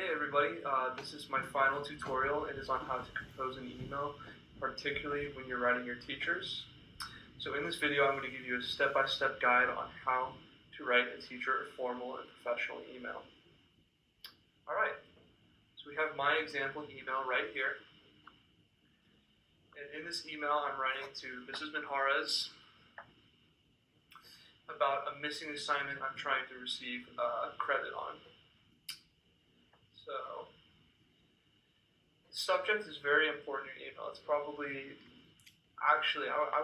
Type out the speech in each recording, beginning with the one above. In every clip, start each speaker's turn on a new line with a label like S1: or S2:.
S1: Hey everybody, this is my final tutorial. It is on how to compose an email, particularly when you're writing your teachers. So in this video I'm going to give you a step-by-step guide on how to write a teacher a formal and professional email. Alright, so we have my example email right here. And in this email I'm writing to Mrs. Minjarez about a missing assignment I'm trying to receive credit on. So, the subject is very important in your email. It's probably, actually, I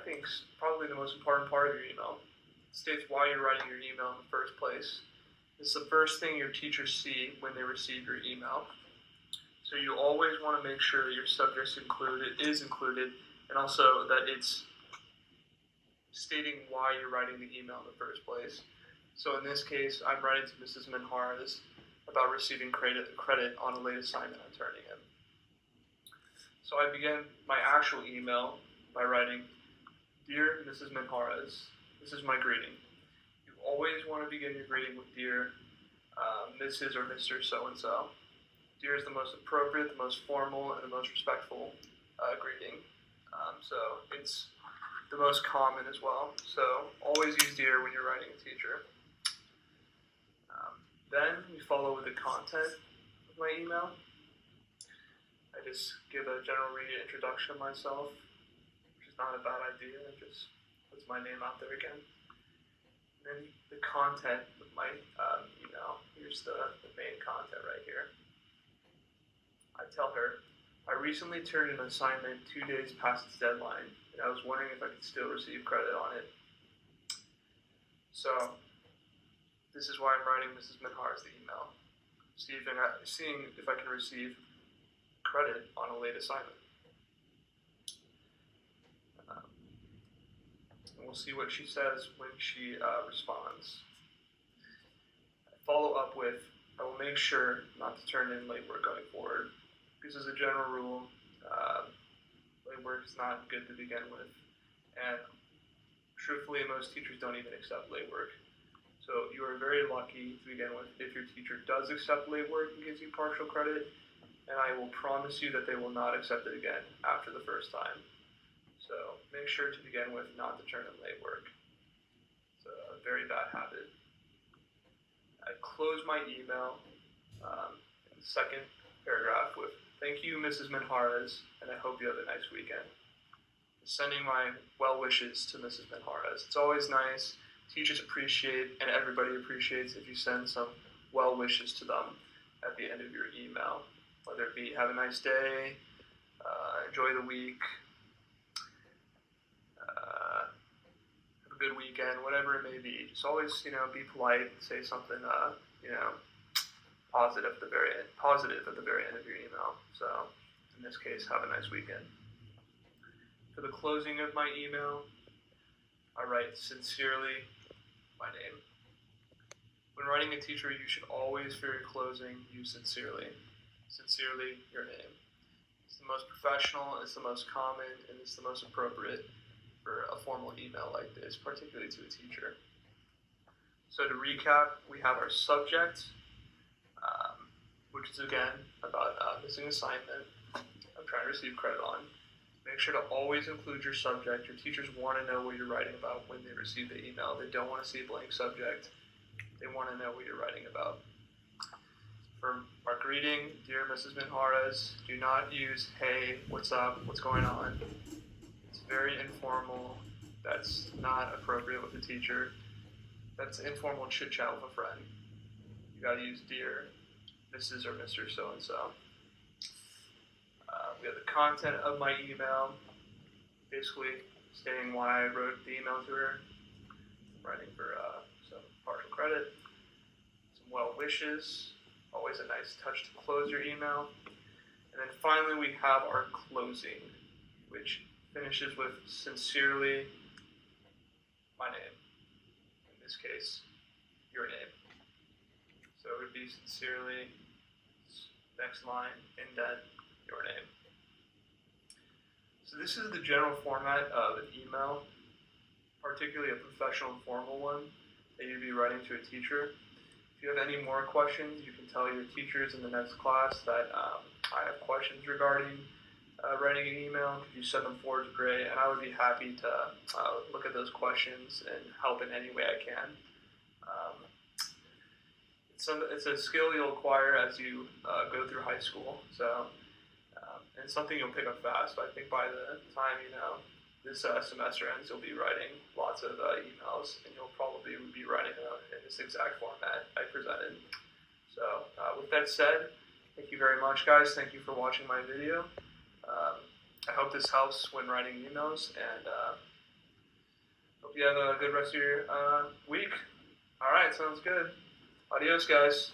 S1: think probably the most important part of your email. It states why you're writing your email in the first place. It's the first thing your teachers see when they receive your email. So you always want to make sure your subject is included, and also that it's stating why you're writing the email in the first place. So in this case, I'm writing to Mrs. Minjarez about receiving credit on a late assignment I'm turning in. So I begin my actual email by writing, "Dear Mrs. Minjarez, this is my greeting." You always want to begin your greeting with "Dear Mrs. or Mr. So-and-so." Dear is the most appropriate, the most formal, and the most respectful greeting. So it's the most common as well. So always use "dear" when you're writing a teacher. Then we follow with the content of my email. I just give a general introduction of myself, which is not a bad idea. It just puts my name out there again. And then the content of my email. Here's the main content right here. I tell her, "I recently turned in an assignment 2 days past its deadline, and I was wondering if I could still receive credit on it." So this is why I'm writing Mrs. Minjarez the email, seeing if I can receive credit on a late assignment. And we'll see what she says when she responds. I follow up with, "I will make sure not to turn in late work going forward." Because as a general rule, late work is not good to begin with. And truthfully, most teachers don't even accept late work. So you are very lucky to begin with if your teacher does accept late work and gives you partial credit, and I will promise you that they will not accept it again after the first time. So make sure to begin with not to turn in late work. It's a very bad habit. I close my email in the second paragraph with, "Thank you, Mrs. Minjarez, and I hope you have a nice weekend." Sending my well wishes to Mrs. Minjarez. It's always nice. Teachers appreciate, and everybody appreciates, if you send some well wishes to them at the end of your email. Whether it be, "Have a nice day," "Enjoy the week," "Have a good weekend," whatever it may be. Just always, be polite and say something, positive at the very end of your email. So, in this case, "Have a nice weekend." For the closing of my email, I write, "Sincerely, my name." When writing a teacher, you should always, for your closing, use "sincerely." Sincerely, your name. It's the most professional, it's the most common, and it's the most appropriate for a formal email like this, particularly to a teacher. So to recap, we have our subject, which is again about missing assignment I'm trying to receive credit on. Make sure to always include your subject. Your teachers want to know what you're writing about when they receive the email. They don't want to see a blank subject. They want to know what you're writing about. For our greeting, "Dear Mrs. Minjarez," do not use "Hey, what's up, what's going on." It's very informal. That's not appropriate with a teacher. That's informal chit-chat with a friend. You gotta use "Dear Mrs. or Mr. So-and-so." We have the content of my email, basically stating why I wrote the email to her. I'm writing for some partial credit, some well wishes, always a nice touch to close your email. And then finally we have our closing, which finishes with "Sincerely, my name." In this case, your name. So it would be "Sincerely," next line, indent, your name. So this is the general format of an email, particularly a professional and formal one that you'd be writing to a teacher. If you have any more questions, you can tell your teachers in the next class that I have questions regarding writing an email. If you send them forward, great, and I would be happy to look at those questions and help in any way I can. It's a skill you'll acquire as you go through high school, so and it's something you'll pick up fast. But I think by the time this semester ends, you'll be writing lots of emails, and you'll probably be writing in this exact format I presented. So with that said, thank you very much, guys. Thank you for watching my video. I hope this helps when writing emails, and hope you have a good rest of your week. All right, sounds good. Adios, guys.